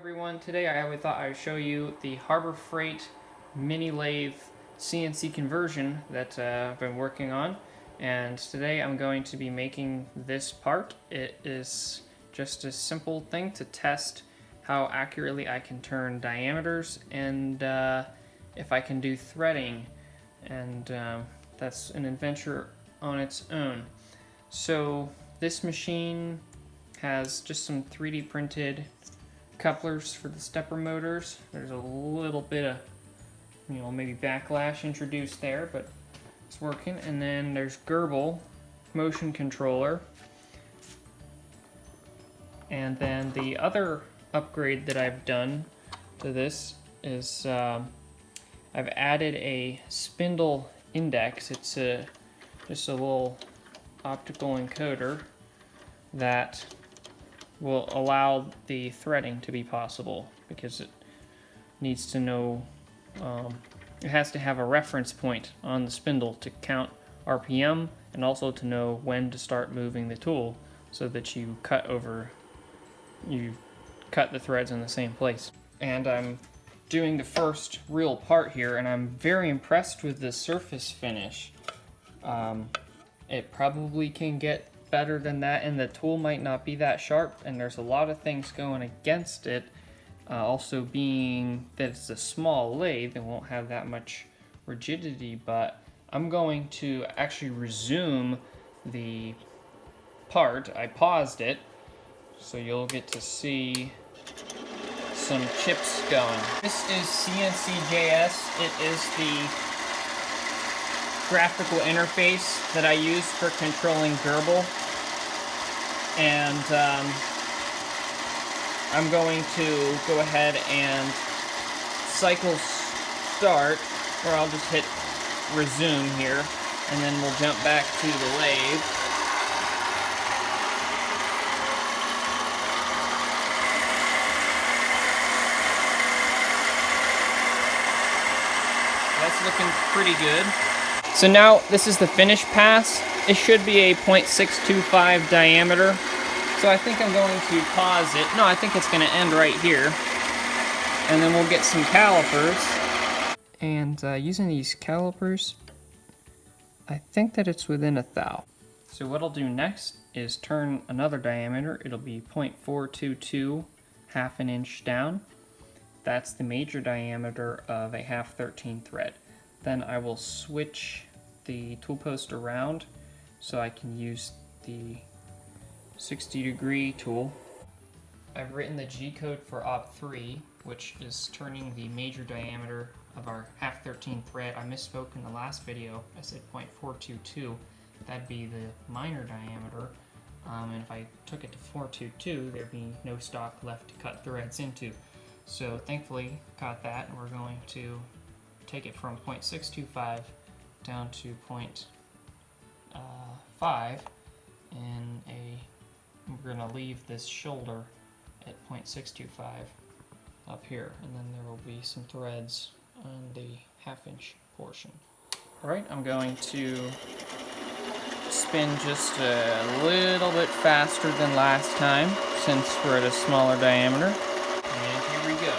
Everyone, today I thought I would show you the Harbor Freight mini lathe CNC conversion that I've been working on, and today I'm going to be making this part. It is just a simple thing to test how accurately I can turn diameters and if I can do threading, and that's an adventure on its own. So this machine has just some 3D printed couplers for the stepper motors. There's a little bit of, maybe backlash introduced there, but it's working. And then there's grbl motion controller. And then the other upgrade that I've done to this is I've added a spindle index. It's just a little optical encoder that will allow the threading to be possible, because it needs to know, it has to have a reference point on the spindle to count RPM and also to know when to start moving the tool so that you cut the threads in the same place. And I'm doing the first real part here, and I'm very impressed with the surface finish. It probably can get better than that, and the tool might not be that sharp, and there's a lot of things going against it. Also being that it's a small lathe, it won't have that much rigidity, but I'm going to actually resume the part. I paused it, so you'll get to see some chips going. This is CNC.js. It is the graphical interface that I use for controlling grbl. And I'm going to go ahead and cycle start, or I'll just hit resume here, and then we'll jump back to the lathe. That's looking pretty good. So now this is the finish pass. It should be a 0.625 diameter. So I think I'm going to pause it. No, I think it's going to end right here. And then we'll get some calipers. And using these calipers, I think that it's within a thou. So what I'll do next is turn another diameter. It'll be 0.422, half an inch down. That's the major diameter of a 1/2-13 thread. Then I will switch the tool post around so I can use the 60-degree tool. I've written the G code for op 3, which is turning the major diameter of our 1/2-13 thread. I misspoke in the last video. I said 0.422. That'd be the minor diameter. And if I took it to 422, there'd be no stock left to cut threads into. So thankfully got that, and we're going to take it from 0.625 down to 0.5, and we're going to leave this shoulder at 0.625 up here, and then there will be some threads on the 1/2 inch portion. Alright, I'm going to spin just a little bit faster than last time since we're at a smaller diameter, and here we go.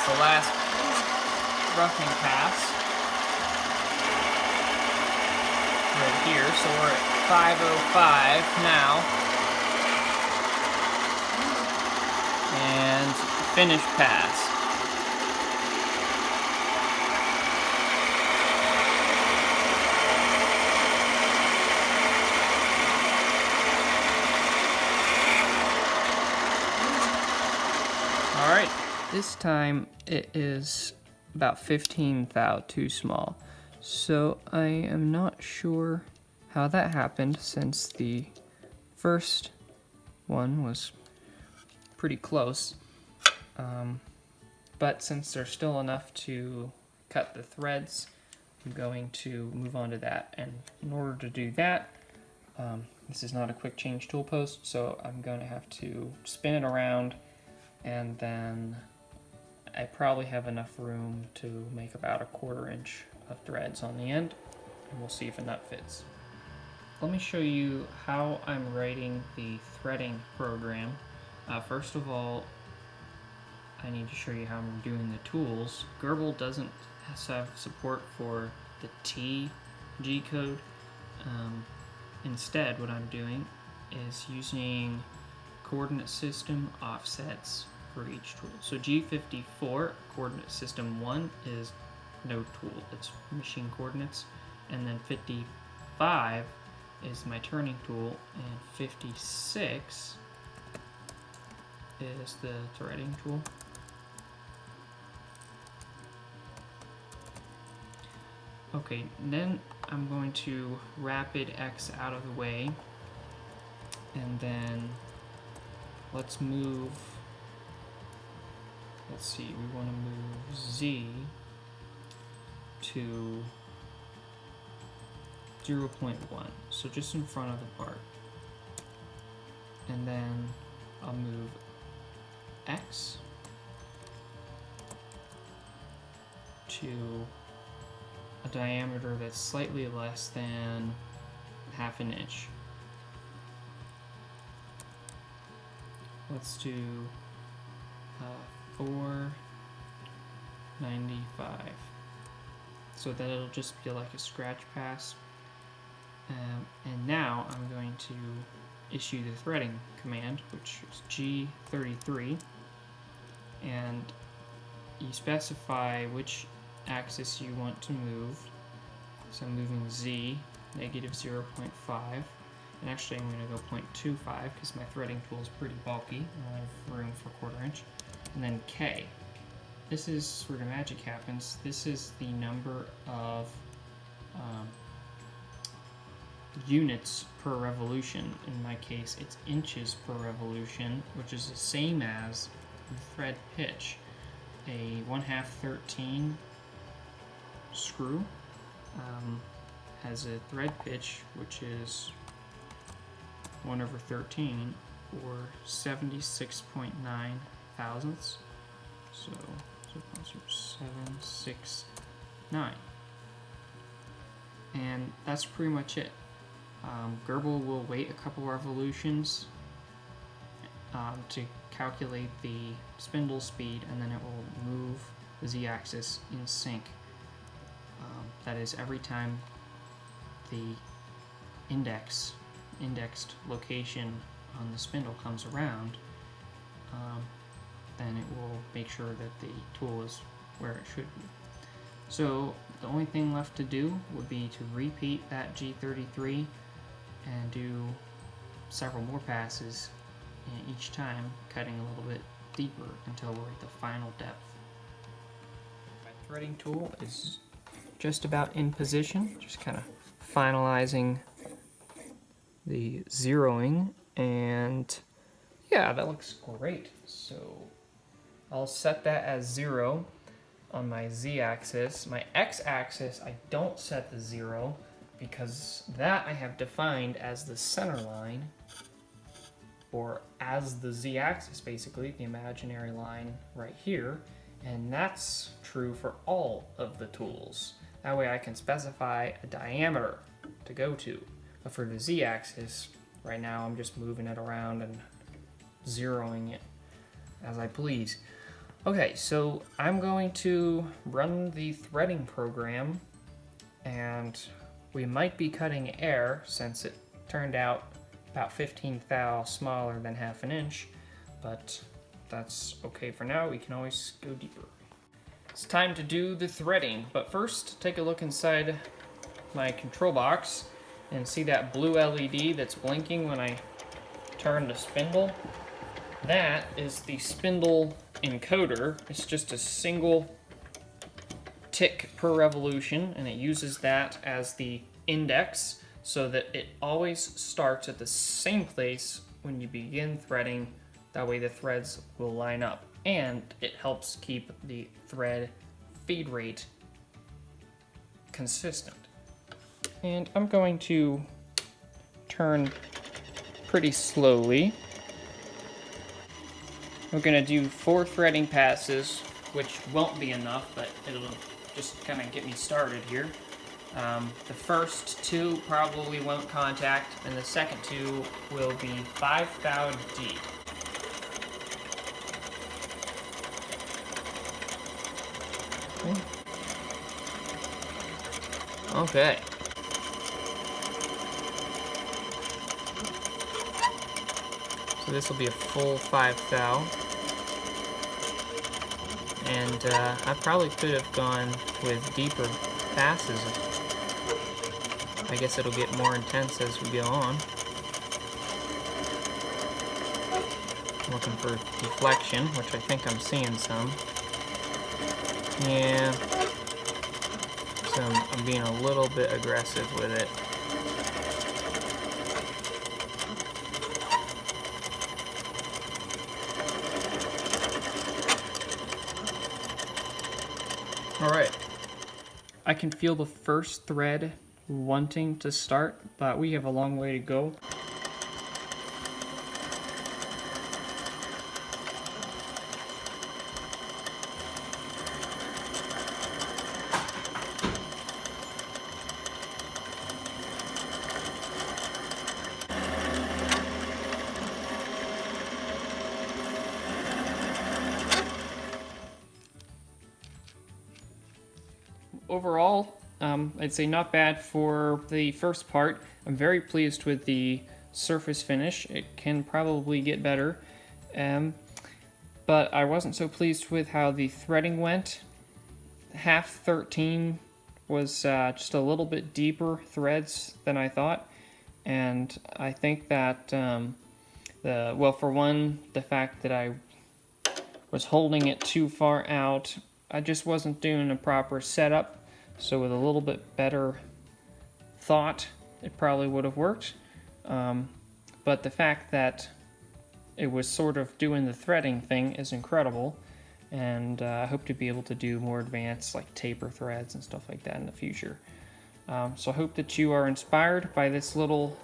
The last roughing pass right here, so we're at 505 now, and finish pass. This time it is about 15 thou too small. So I am not sure how that happened, since the first one was pretty close. But since there's still enough to cut the threads, I'm going to move on to that. And in order to do that, this is not a quick change tool post, so I'm going to have to spin it around, and then I probably have enough room to make about 1/4 inch of threads on the end, and we'll see if a nut fits. Let me show you how I'm writing the threading program. First of all, I need to show you how I'm doing the tools. grbl doesn't have support for the T G code. Instead, what I'm doing is using coordinate system offsets for each tool. So G54, coordinate system 1, is no tool, it's machine coordinates, and then 55 is my turning tool, and 56 is the threading tool. Okay, then I'm going to rapid X out of the way, and then let's move, let's see, we want to move Z to 0.1, so just in front of the part. And then I'll move X to a diameter that's slightly less than 1/2 inch. Let's do 495, so that it'll just be like a scratch pass. And now I'm going to issue the threading command, which is G33, and you specify which axis you want to move. So I'm moving Z, negative 0.5, and actually I'm going to go 0.25 because my threading tool is pretty bulky and I have room for 1/4 inch. And then K. This is where the magic happens. This is the number of units per revolution. In my case, it's inches per revolution, which is the same as the thread pitch. A 1/2 13 screw has a thread pitch which is 1/13, or 76.9 thousandths. So 0.0769, and that's pretty much it. grbl will wait a couple revolutions to calculate the spindle speed, and then it will move the z-axis in sync. That is, every time the indexed location on the spindle comes around, then it will make sure that the tool is where it should be. So the only thing left to do would be to repeat that G33 and do several more passes, and each time cutting a little bit deeper until we're at the final depth. My threading tool is just about in position, just kind of finalizing the zeroing, and yeah, that looks great. So I'll set that as 0 on my z-axis. My x-axis, I don't set the 0 because that I have defined as the center line, or as the z-axis, basically, the imaginary line right here, and that's true for all of the tools. That way I can specify a diameter to go to. But for the z-axis, right now I'm just moving it around and zeroing it as I please. Okay, so I'm going to run the threading program, and we might be cutting air since it turned out about 15 thou smaller than 1/2 inch, but that's okay for now. We can always go deeper. It's time to do the threading, but first take a look inside my control box and see that blue LED that's blinking when I turn the spindle. That is the spindle encoder. It's just a single tick per revolution, and it uses that as the index so that it always starts at the same place when you begin threading. That way the threads will line up, and it helps keep the thread feed rate consistent. And I'm going to turn pretty slowly. We're going to do 4 threading passes, which won't be enough, but it'll just kind of get me started here. The first 2 probably won't contact, and the second 2 will be 5 thou deep. Okay. So this will be a full 5 thou. And I probably could have gone with deeper passes. I guess it'll get more intense as we go on. I'm looking for deflection, which I think I'm seeing some. Yeah. So I'm being a little bit aggressive with it. Alright, I can feel the first thread wanting to start, but we have a long way to go. Overall, I'd say not bad for the first part. I'm very pleased with the surface finish. It can probably get better, but I wasn't so pleased with how the threading went. Half 13 was just a little bit deeper threads than I thought, and I think that well, for one, the fact that I was holding it too far out, I just wasn't doing a proper setup. So with a little bit better thought, it probably would have worked. But the fact that it was sort of doing the threading thing is incredible. And I hope to be able to do more advanced like taper threads and stuff like that in the future. So I hope that you are inspired by this little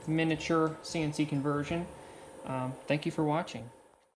miniature CNC conversion. Thank you for watching.